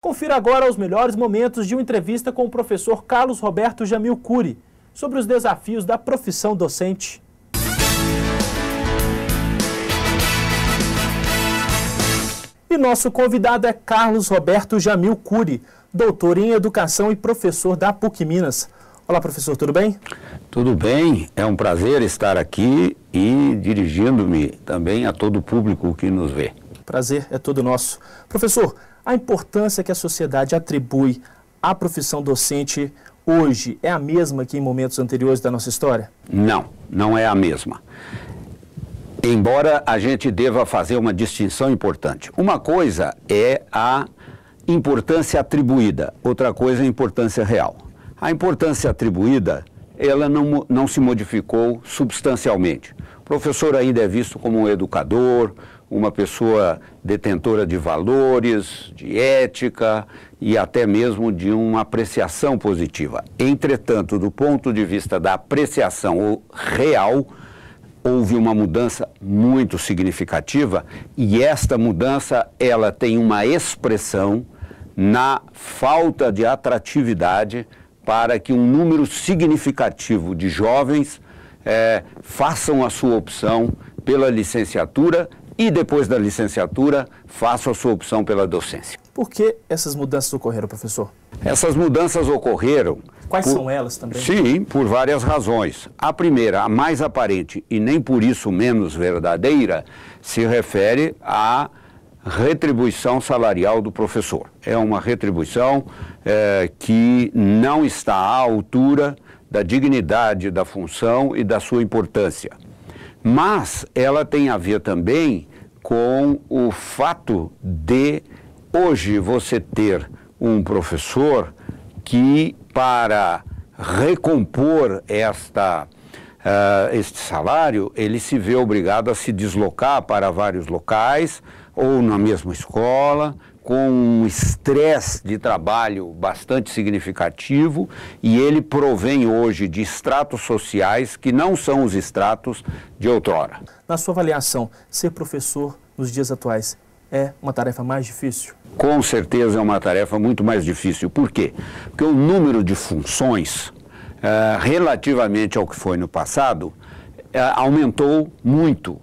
Confira agora os melhores momentos de uma entrevista com o professor Carlos Roberto Jamil Cury sobre os desafios da profissão docente. E nosso convidado é Carlos Roberto Jamil Cury, doutor em Educação e professor da PUC Minas. Olá, professor, tudo bem? Tudo bem, é um prazer estar aqui e dirigindo-me também a todo o público que nos vê. Prazer é todo nosso. Professor, a importância que a sociedade atribui à profissão docente hoje é a mesma que em momentos anteriores da nossa história? Não, não é a mesma. Embora a gente deva fazer uma distinção importante. Uma coisa é a importância atribuída, outra coisa é a importância real. A importância atribuída, ela não se modificou substancialmente. O professor ainda é visto como um educador, uma pessoa detentora de valores, de ética e até mesmo de uma apreciação positiva. Entretanto, do ponto de vista da apreciação real, houve uma mudança muito significativa e esta mudança ela tem uma expressão na falta de atratividade para que um número significativo de jovens façam a sua opção pela licenciatura e depois da licenciatura façam a sua opção pela docência. Por que essas mudanças ocorreram, professor? Essas mudanças ocorreram... Quais são elas também? Sim, por várias razões. A primeira, a mais aparente e nem por isso menos verdadeira, se refere à retribuição salarial do professor. É uma retribuição que não está à altura da dignidade da função e da sua importância. Mas ela tem a ver também com o fato de hoje você ter um professor que, para recompor este salário, ele se vê obrigado a se deslocar para vários locais ou na mesma escola, com um estresse de trabalho bastante significativo, e ele provém hoje de estratos sociais que não são os estratos de outrora. Na sua avaliação, ser professor nos dias atuais é uma tarefa mais difícil? Com certeza é uma tarefa muito mais difícil. Por quê? Porque o número de funções, relativamente ao que foi no passado, aumentou muito.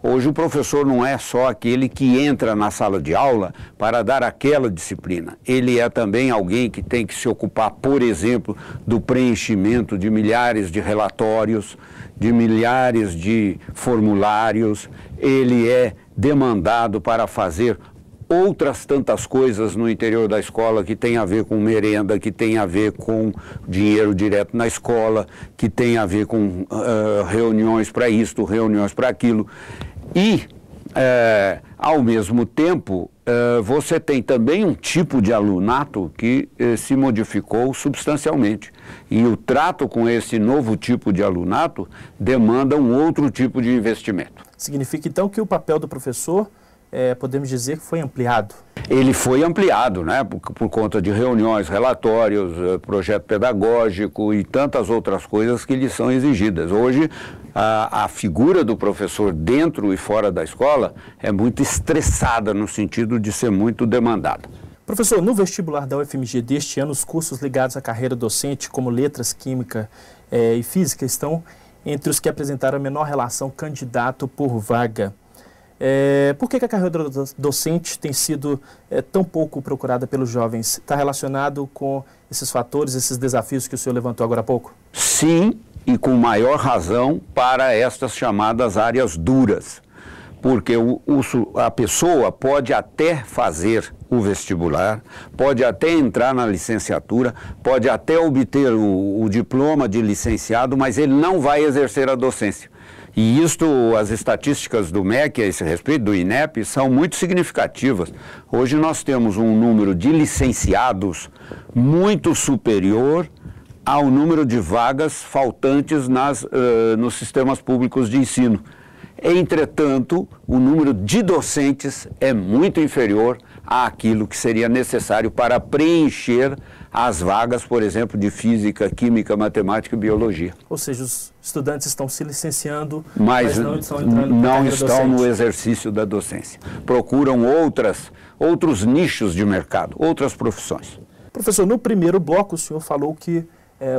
Hoje o professor não é só aquele que entra na sala de aula para dar aquela disciplina. Ele é também alguém que tem que se ocupar, por exemplo, do preenchimento de milhares de relatórios, de milhares de formulários. Ele é demandado para fazer outras tantas coisas no interior da escola que tem a ver com merenda, que tem a ver com dinheiro direto na escola, que tem a ver com reuniões para isto, reuniões para aquilo. E, ao mesmo tempo, você tem também um tipo de alunato que se modificou substancialmente. E o trato com esse novo tipo de alunato demanda um outro tipo de investimento. Significa, então, que o papel do professor podemos dizer que foi ampliado? Ele foi ampliado, né, por conta de reuniões, relatórios, projeto pedagógico e tantas outras coisas que lhe são exigidas. Hoje, a figura do professor dentro e fora da escola é muito estressada no sentido de ser muito demandada. Professor, no vestibular da UFMG deste ano, os cursos ligados à carreira docente, como letras, química e física, estão entre os que apresentaram a menor relação candidato por vaga. Por que a carreira docente tem sido tão pouco procurada pelos jovens? Está relacionado com esses fatores, esses desafios que o senhor levantou agora há pouco? Sim, e com maior razão para estas chamadas áreas duras. Porque a pessoa pode até fazer o vestibular, pode até entrar na licenciatura, pode até obter o diploma de licenciado, mas ele não vai exercer a docência. E isto, as estatísticas do MEC a esse respeito, do INEP, são muito significativas. Hoje nós temos um número de licenciados muito superior ao número de vagas faltantes nos sistemas públicos de ensino. Entretanto, o número de docentes é muito inferior àquilo que seria necessário para preencher as vagas, por exemplo, de física, química, matemática e biologia. Ou seja, os estudantes estão se licenciando, mas não estão entrando na não carreira estão docente. no exercício da docência. Procuram outros nichos de mercado, outras profissões. Professor, no primeiro bloco o senhor falou que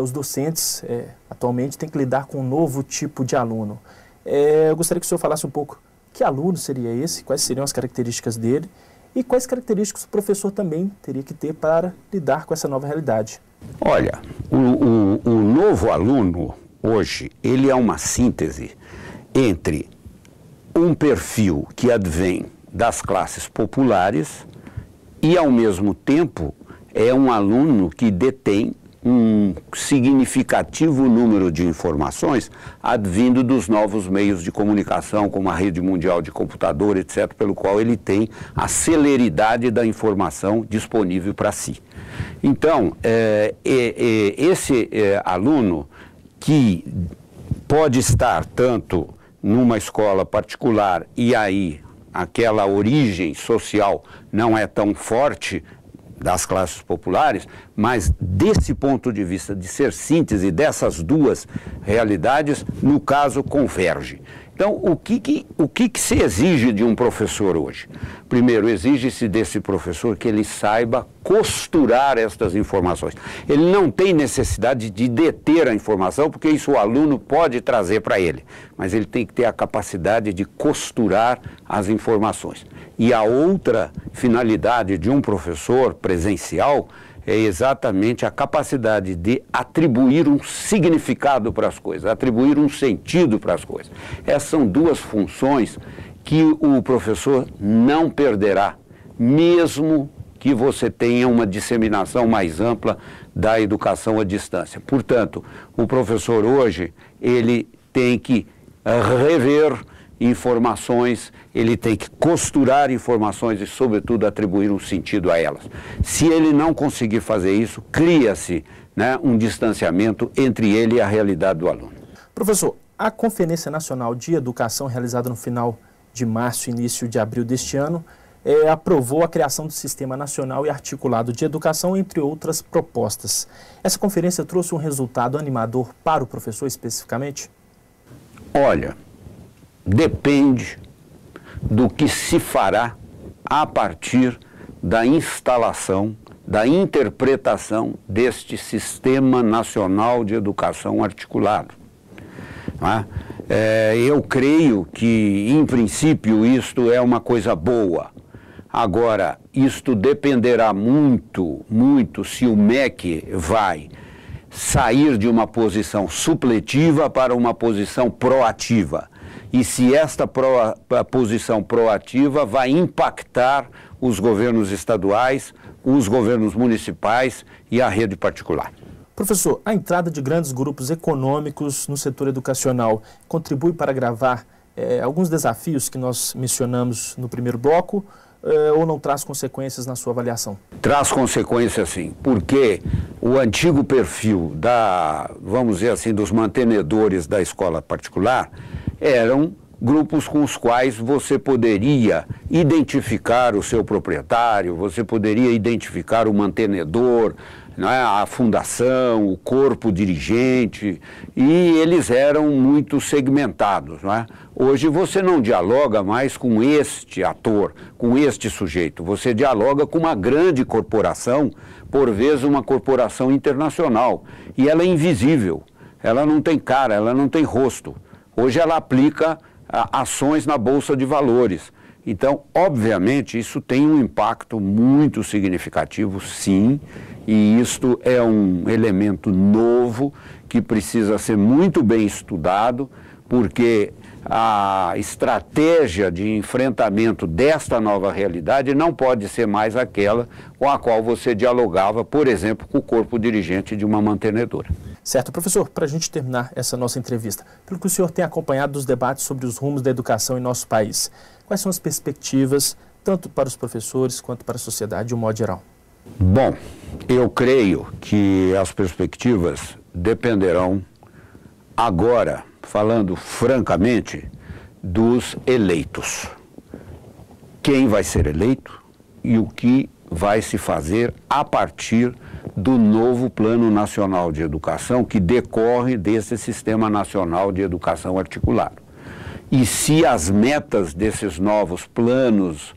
os docentes atualmente têm que lidar com um novo tipo de aluno. Eu gostaria que o senhor falasse um pouco que aluno seria esse, quais seriam as características dele e quais características o professor também teria que ter para lidar com essa nova realidade. Olha, o novo aluno hoje, ele é uma síntese entre um perfil que advém das classes populares e, ao mesmo tempo, é um aluno que detém um significativo número de informações advindo dos novos meios de comunicação, como a rede mundial de computador, etc., pelo qual ele tem a celeridade da informação disponível para si. Então, esse aluno que pode estar tanto numa escola particular e aí aquela origem social não é tão forte das classes populares, mas desse ponto de vista de ser síntese dessas duas realidades, no caso, converge. Então, o que se exige de um professor hoje? Primeiro, exige-se desse professor que ele saiba costurar estas informações. Ele não tem necessidade de deter a informação, porque isso o aluno pode trazer para ele, mas ele tem que ter a capacidade de costurar as informações. E a outra finalidade de um professor presencial é exatamente a capacidade de atribuir um significado para as coisas, atribuir um sentido para as coisas. Essas são duas funções que o professor não perderá, mesmo que você tenha uma disseminação mais ampla da educação à distância. Portanto, o professor hoje, ele tem que rever informações, ele tem que costurar informações e, sobretudo, atribuir um sentido a elas. Se ele não conseguir fazer isso, cria-se, né, um distanciamento entre ele e a realidade do aluno. Professor, a Conferência Nacional de Educação, realizada no final de março e início de abril deste ano, aprovou a criação do Sistema Nacional e Articulado de Educação, entre outras propostas. Essa conferência trouxe um resultado animador para o professor especificamente? Olha, depende do que se fará a partir da instalação, da interpretação deste Sistema Nacional de Educação Articulado. Eu creio que, em princípio, isto é uma coisa boa. Agora, isto dependerá muito, muito se o MEC vai sair de uma posição supletiva para uma posição proativa. E se esta posição proativa vai impactar os governos estaduais, os governos municipais e a rede particular. Professor, a entrada de grandes grupos econômicos no setor educacional contribui para agravar alguns desafios que nós mencionamos no primeiro bloco, ou não traz consequências na sua avaliação? Traz consequências, sim, porque o antigo perfil vamos dizer assim, dos mantenedores da escola particular eram grupos com os quais você poderia identificar o seu proprietário, você poderia identificar o mantenedor, a fundação, o corpo dirigente, e eles eram muito segmentados. Hoje você não dialoga mais com este ator, com este sujeito, você dialoga com uma grande corporação, por vezes uma corporação internacional, e ela é invisível, ela não tem cara, ela não tem rosto. Hoje ela aplica ações na Bolsa de Valores. Então, obviamente, isso tem um impacto muito significativo, sim, e isto é um elemento novo que precisa ser muito bem estudado, porque a estratégia de enfrentamento desta nova realidade não pode ser mais aquela com a qual você dialogava, por exemplo, com o corpo dirigente de uma mantenedora. Certo. Professor, para a gente terminar essa nossa entrevista, pelo que o senhor tem acompanhado dos debates sobre os rumos da educação em nosso país, quais são as perspectivas, tanto para os professores quanto para a sociedade de um modo geral? Bom, eu creio que as perspectivas dependerão, agora, falando francamente, dos eleitos. Quem vai ser eleito e o que vai se fazer a partir do novo Plano Nacional de Educação, que decorre desse Sistema Nacional de Educação Articulado. E se as metas desses novos planos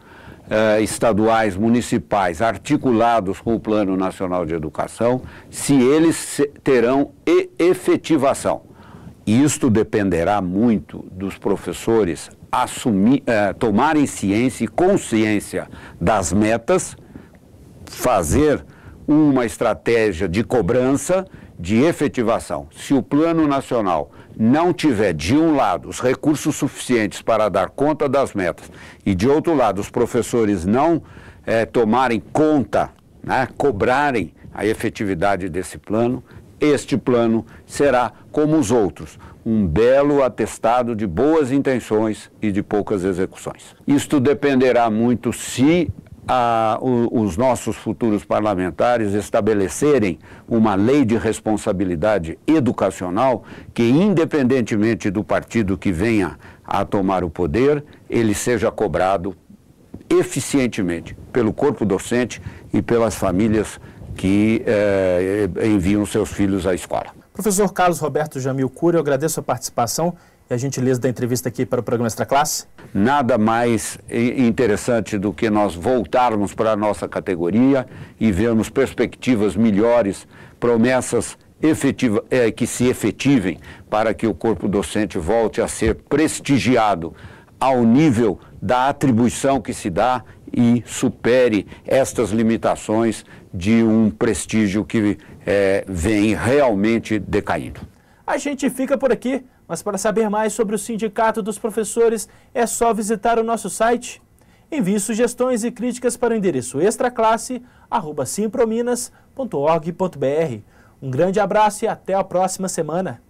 estaduais, municipais, articulados com o Plano Nacional de Educação, se eles terão efetivação. Isto dependerá muito dos professores tomarem ciência e consciência das metas, fazer uma estratégia de cobrança, de efetivação. Se o Plano Nacional não tiver, de um lado, os recursos suficientes para dar conta das metas e, de outro lado, os professores não tomarem conta, né, cobrarem a efetividade desse plano, este plano será, como os outros, um belo atestado de boas intenções e de poucas execuções. Isto dependerá muito se os nossos futuros parlamentares estabelecerem uma lei de responsabilidade educacional que, independentemente do partido que venha a tomar o poder, ele seja cobrado eficientemente pelo corpo docente e pelas famílias que enviam seus filhos à escola. Professor Carlos Roberto Jamil Cury, eu agradeço a participação e a gentileza da entrevista aqui para o programa Extra Classe. Nada mais interessante do que nós voltarmos para a nossa categoria e vermos perspectivas melhores, promessas que se efetivem para que o corpo docente volte a ser prestigiado ao nível da atribuição que se dá e supere estas limitações de um prestígio que vem realmente decaindo. A gente fica por aqui, mas para saber mais sobre o Sindicato dos Professores é só visitar o nosso site. Envie sugestões e críticas para o endereço extraclasse@simprominas.org.br. Um grande abraço e até a próxima semana.